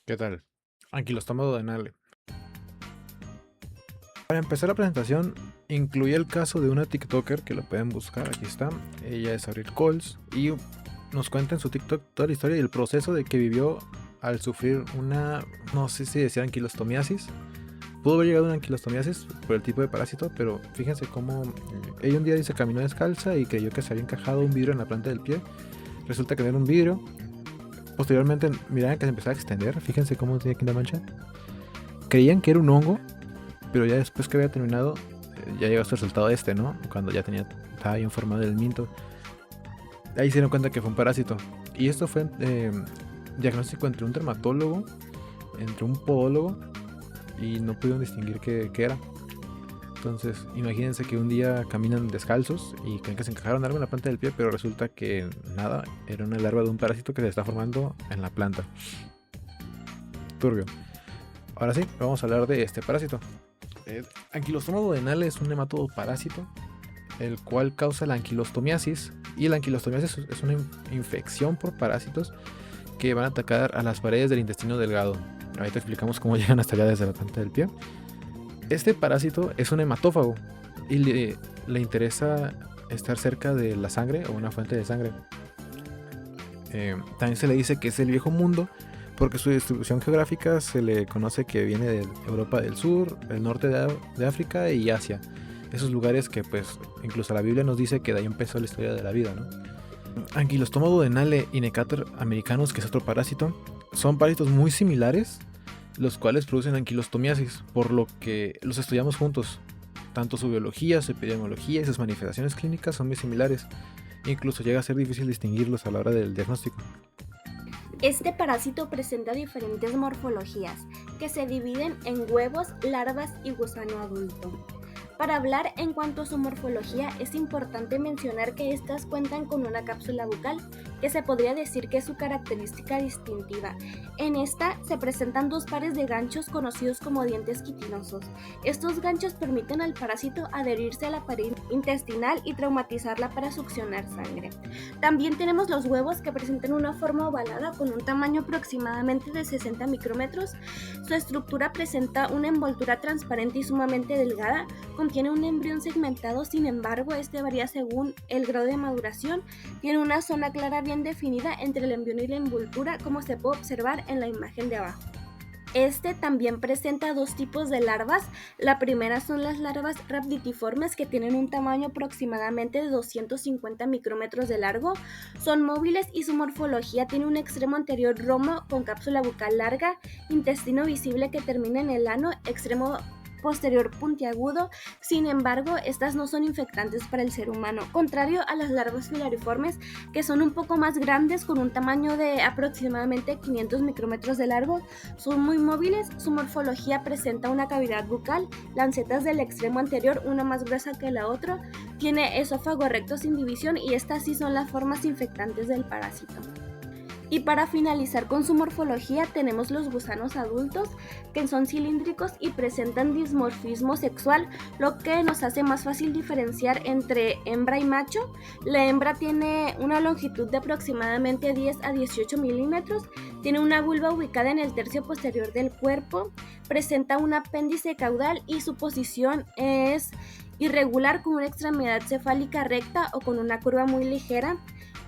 ¿Qué tal? Anquilostómago de Nale. Para empezar la presentación, incluí el caso de una TikToker que lo pueden buscar, aquí está. Ella es Avril Coles y nos cuenta en su TikTok toda la historia y el proceso de que vivió al sufrir una, no sé si decía anquilostomiasis. Pudo haber llegado a una anquilostomiasis por el tipo de parásito, pero fíjense cómo ella un día dice caminó descalza y creyó que se había encajado un vidrio en la planta del pie. Resulta que no era un vidrio. Posteriormente miraban que se empezaba a extender, fíjense cómo tiene aquí una mancha. Creían que era un hongo, pero ya después que había terminado, ya llegó hasta el resultado este, ¿no? Cuando ya estaba bien formado el minto. Ahí se dieron cuenta que fue un parásito. Y esto fue diagnóstico entre un dermatólogo, entre un podólogo, y no pudieron distinguir qué era. Entonces, imagínense que un día caminan descalzos y creen que se encajaron algo en la planta del pie, pero resulta que nada, era una larva de un parásito que se está formando en la planta. Turbio. Ahora sí, vamos a hablar de este parásito. Anquilostoma duodenale es un nematodo parásito, el cual causa la anquilostomiasis. Y la anquilostomiasis es una infección por parásitos que van a atacar a las paredes del intestino delgado. Ahorita explicamos cómo llegan hasta allá desde la planta del pie. Este parásito es un hematófago y le interesa estar cerca de la sangre o una fuente de sangre. También se le dice que es el viejo mundo porque su distribución geográfica se le conoce que viene de Europa del Sur, el norte de África y Asia. Esos lugares que pues incluso la Biblia nos dice que de ahí empezó la historia de la vida, ¿no? Anquilostoma duodenale y Necator americanus, que es otro parásito, son parásitos muy similares, los cuales producen anquilostomiasis, por lo que los estudiamos juntos. Tanto su biología, su epidemiología y sus manifestaciones clínicas son muy similares. Incluso llega a ser difícil distinguirlos a la hora del diagnóstico. Este parásito presenta diferentes morfologías que se dividen en huevos, larvas y gusano adulto. Para hablar en cuanto a su morfología, es importante mencionar que estas cuentan con una cápsula bucal, que se podría decir que es su característica distintiva. En esta se presentan dos pares de ganchos conocidos como dientes quitinosos. Estos ganchos permiten al parásito adherirse a la pared intestinal y traumatizarla para succionar sangre. También tenemos los huevos, que presentan una forma ovalada con un tamaño aproximadamente de 60 micrómetros. Su estructura presenta una envoltura transparente y sumamente delgada. Contiene un embrión segmentado, sin embargo, este varía según el grado de maduración. Tiene una zona clara bien definida entre el embrión y la envoltura, como se puede observar en la imagen de abajo. Este también presenta dos tipos de larvas. La primera son las larvas rhabditiformes, que tienen un tamaño aproximadamente de 250 micrómetros de largo. Son móviles y su morfología tiene un extremo anterior romo con cápsula bucal larga, intestino visible que termina en el ano, extremo posterior puntiagudo. Sin embargo, estas no son infectantes para el ser humano, contrario a las larvas filariformes, que son un poco más grandes con un tamaño de aproximadamente 500 micrómetros de largo. Son muy móviles, su morfología presenta una cavidad bucal, lancetas del extremo anterior, una más gruesa que la otra, tiene esófago recto sin división y estas sí son las formas infectantes del parásito. Y para finalizar con su morfología tenemos los gusanos adultos, que son cilíndricos y presentan dimorfismo sexual, lo que nos hace más fácil diferenciar entre hembra y macho. La hembra tiene una longitud de aproximadamente 10 a 18 milímetros, tiene una vulva ubicada en el tercio posterior del cuerpo, presenta un apéndice caudal y su posición es irregular con una extremidad cefálica recta o con una curva muy ligera.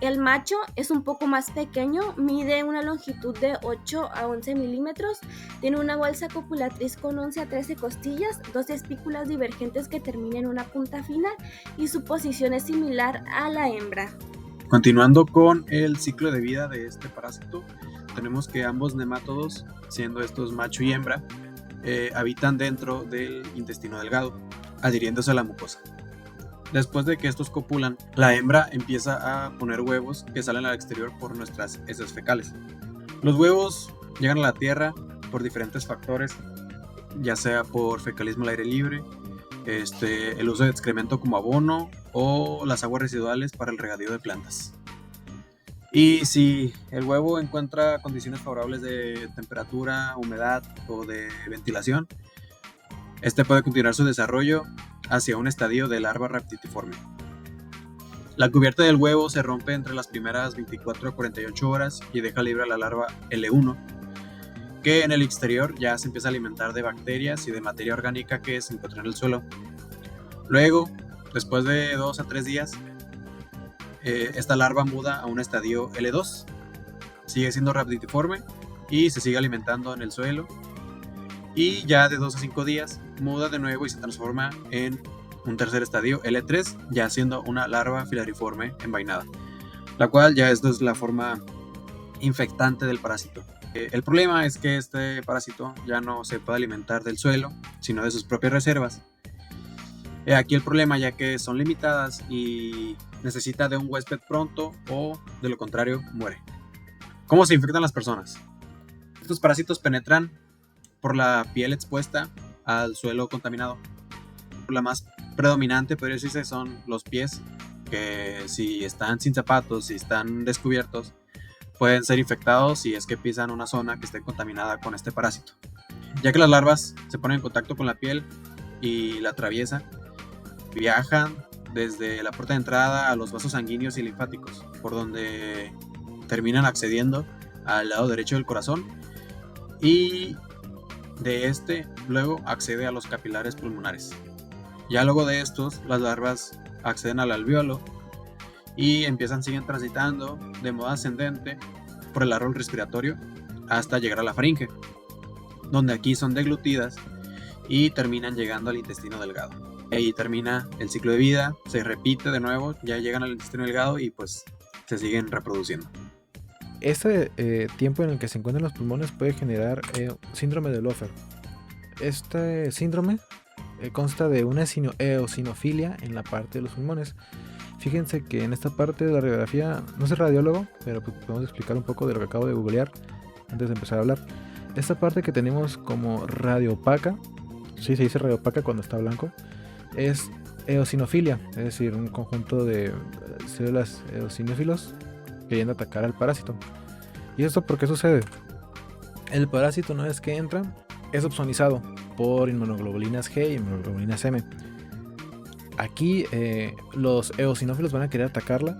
El macho es un poco más pequeño, mide una longitud de 8 a 11 milímetros, tiene una bolsa copulatriz con 11 a 13 costillas, dos espículas divergentes que terminan en una punta fina y su posición es similar a la hembra. Continuando con el ciclo de vida de este parásito, tenemos que ambos nemátodos, siendo estos macho y hembra, habitan dentro del intestino delgado, adhiriéndose a la mucosa. Después de que estos copulan, la hembra empieza a poner huevos que salen al exterior por nuestras heces fecales. Los huevos llegan a la tierra por diferentes factores, ya sea por fecalismo al aire libre, el uso de excremento como abono o las aguas residuales para el regadío de plantas. Y si el huevo encuentra condiciones favorables de temperatura, humedad o de ventilación, este puede continuar su desarrollo hacia un estadio de larva rhabditiforme. La cubierta del huevo se rompe entre las primeras 24 a 48 horas y deja libre a la larva L1. que en el exterior ya se empieza a alimentar de bacterias y de materia orgánica que se encuentra en el suelo. Luego, después de 2 a 3 días, esta larva muda a un estadio L2, sigue siendo rhabditiforme y se sigue alimentando en el suelo, y ya de 2 a 5 días muda de nuevo y se transforma en un tercer estadio L3, ya siendo una larva filariforme envainada, la cual ya esto es la forma infectante del parásito. El problema es que este parásito ya no se puede alimentar del suelo, sino de sus propias reservas. Aquí el problema, ya que son limitadas y necesita de un huésped pronto, o de lo contrario muere. ¿Cómo se infectan las personas? Estos parásitos penetran por la piel expuesta al suelo contaminado. La más predominante, podría decirse, son los pies, que si están sin zapatos, si están descubiertos, pueden ser infectados si es que pisan una zona que esté contaminada con este parásito. Ya que las larvas se ponen en contacto con la piel y la atraviesan, viajan desde la puerta de entrada a los vasos sanguíneos y linfáticos, por donde terminan accediendo al lado derecho del corazón, y de este luego accede a los capilares pulmonares. Ya luego de estos, las larvas acceden al alvéolo y siguen transitando de modo ascendente por el árbol respiratorio hasta llegar a la faringe, donde aquí son deglutidas y terminan llegando al intestino delgado. Ahí termina el ciclo de vida, se repite de nuevo, ya llegan al intestino delgado y pues se siguen reproduciendo. Este tiempo en el que se encuentran los pulmones puede generar síndrome de Loeffler. Este síndrome consta de una eosinofilia en la parte de los pulmones. Fíjense que en esta parte de la radiografía, no soy radiólogo, pero pues podemos explicar un poco de lo que acabo de googlear antes de empezar a hablar. Esta parte que tenemos como radiopaca, sí se dice radiopaca cuando está blanco, es eosinofilia, es decir, un conjunto de células eosinófilos queriendo atacar al parásito. ¿Y esto por qué sucede? El parásito, una vez que entra, es opsonizado por inmunoglobulinas G y inmunoglobulinas M. Aquí los eosinófilos van a querer atacarla,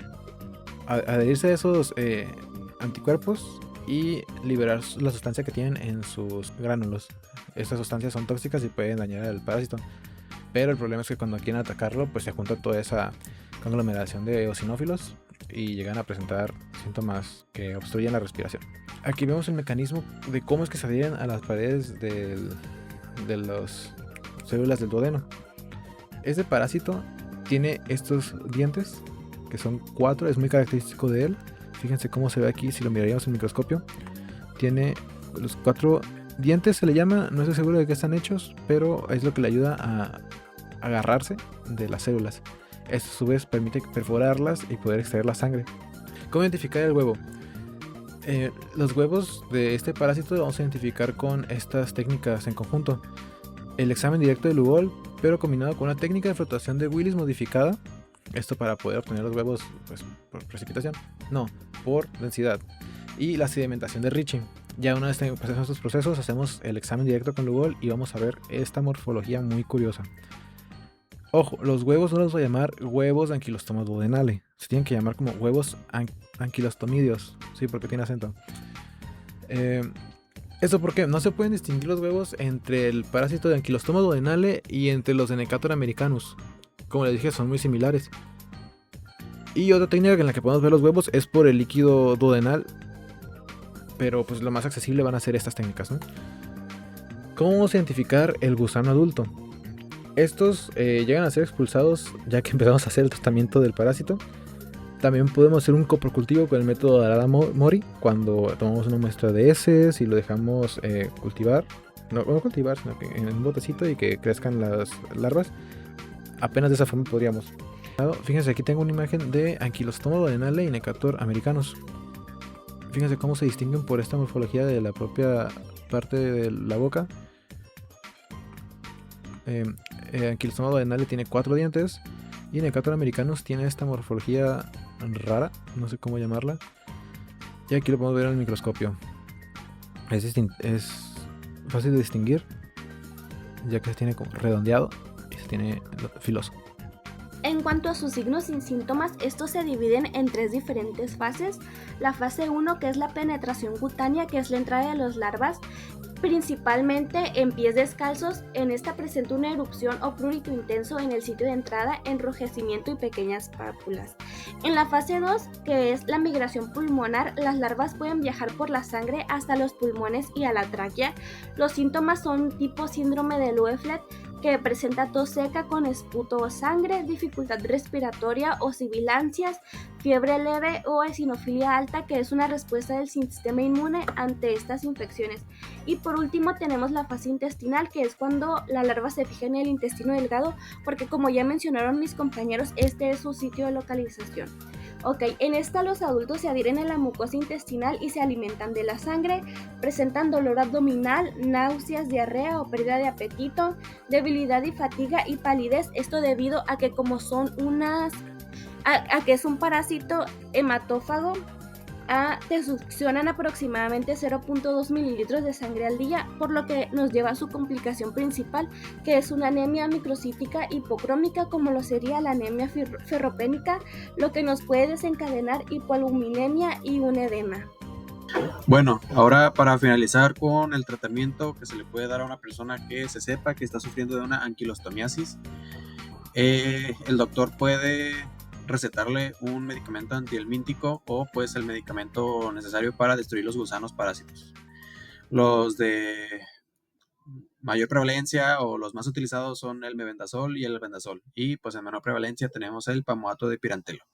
adherirse a esos anticuerpos y liberar la sustancia que tienen en sus gránulos. Estas sustancias son tóxicas y pueden dañar al parásito. Pero el problema es que cuando quieren atacarlo, pues se junta toda esa conglomeración de eosinófilos y llegan a presentar síntomas que obstruyen la respiración. Aquí vemos el mecanismo de cómo es que se adhieren a las paredes de las células del duodeno. Este parásito tiene estos dientes, que son 4, es muy característico de él. Fíjense cómo se ve aquí si lo miraríamos en microscopio. Tiene los 4 dientes, se le llama, no estoy seguro de qué están hechos, pero es lo que le ayuda a agarrarse de las células. Esto a su vez permite perforarlas y poder extraer la sangre. ¿Cómo identificar el huevo? Los huevos de este parásito lo vamos a identificar con estas técnicas en conjunto. El examen directo de Lugol, pero combinado con una técnica de flotación de Willis modificada. Esto para poder obtener los huevos pues, por precipitación. No, por densidad. Y la sedimentación de Ricci. Ya una vez que pasemos estos procesos, hacemos el examen directo con Lugol y vamos a ver esta morfología muy curiosa. Ojo, los huevos no los voy a llamar huevos de Ankylostoma duodenale. Se tienen que llamar como huevos anquilostomidios. Sí, porque tiene acento. ¿Esto por qué? No se pueden distinguir los huevos entre el parásito de Ankylostoma duodenale y entre los de Necator americanus. Como les dije, son muy similares. Y otra técnica en la que podemos ver los huevos es por el líquido duodenal. Pero pues lo más accesible van a ser estas técnicas, ¿no? ¿Cómo vamos a identificar el gusano adulto? Estos llegan a ser expulsados ya que empezamos a hacer el tratamiento del parásito. También podemos hacer un coprocultivo con el método de Arada-Mori, cuando tomamos una muestra de heces y lo dejamos cultivar. No cultivar, sino que en un botecito y que crezcan las larvas. Apenas de esa forma podríamos. Fíjense, aquí tengo una imagen de Ankylostoma duodenale y Necator americanus. Fíjense cómo se distinguen por esta morfología de la propia parte de la boca. Ankylostoma duodenale tiene 4 dientes y Necator americanus tiene esta morfología rara, no sé cómo llamarla. Y aquí lo podemos ver en el microscopio. Es fácil de distinguir, ya que se tiene como redondeado y se tiene filoso. En cuanto a sus signos y síntomas, estos se dividen en 3 diferentes fases. La fase 1, que es la penetración cutánea, que es la entrada de las larvas, principalmente en pies descalzos. En esta presenta una erupción o prurito intenso en el sitio de entrada, enrojecimiento y pequeñas pápulas. En la fase 2, que es la migración pulmonar, las larvas pueden viajar por la sangre hasta los pulmones y a la tráquea. Los síntomas son tipo síndrome de Leufeld, que presenta tos seca con esputo o sangre, dificultad respiratoria o sibilancias, fiebre leve o eosinofilia alta, que es una respuesta del sistema inmune ante estas infecciones. Y por último tenemos la fase intestinal, que es cuando la larva se fija en el intestino delgado, porque como ya mencionaron mis compañeros, este es su sitio de localización. Ok, en esta los adultos se adhieren a la mucosa intestinal y se alimentan de la sangre, presentan dolor abdominal, náuseas, diarrea o pérdida de apetito, debilidad y fatiga y palidez, esto debido a que como son a que es un parásito hematófago, te succionan aproximadamente 0.2 mililitros de sangre al día, por lo que nos lleva a su complicación principal, que es una anemia microcítica hipocrómica, como lo sería la anemia ferropénica, lo que nos puede desencadenar hipoaluminemia y un edema. Bueno, ahora para finalizar con el tratamiento que se le puede dar a una persona que se sepa que está sufriendo de una anquilostomiasis, el doctor puede recetarle un medicamento antihelmíntico o pues el medicamento necesario para destruir los gusanos parásitos. Los de mayor prevalencia o los más utilizados son el mebendazol y el albendazol, y pues en menor prevalencia tenemos el pamato de pirantelo.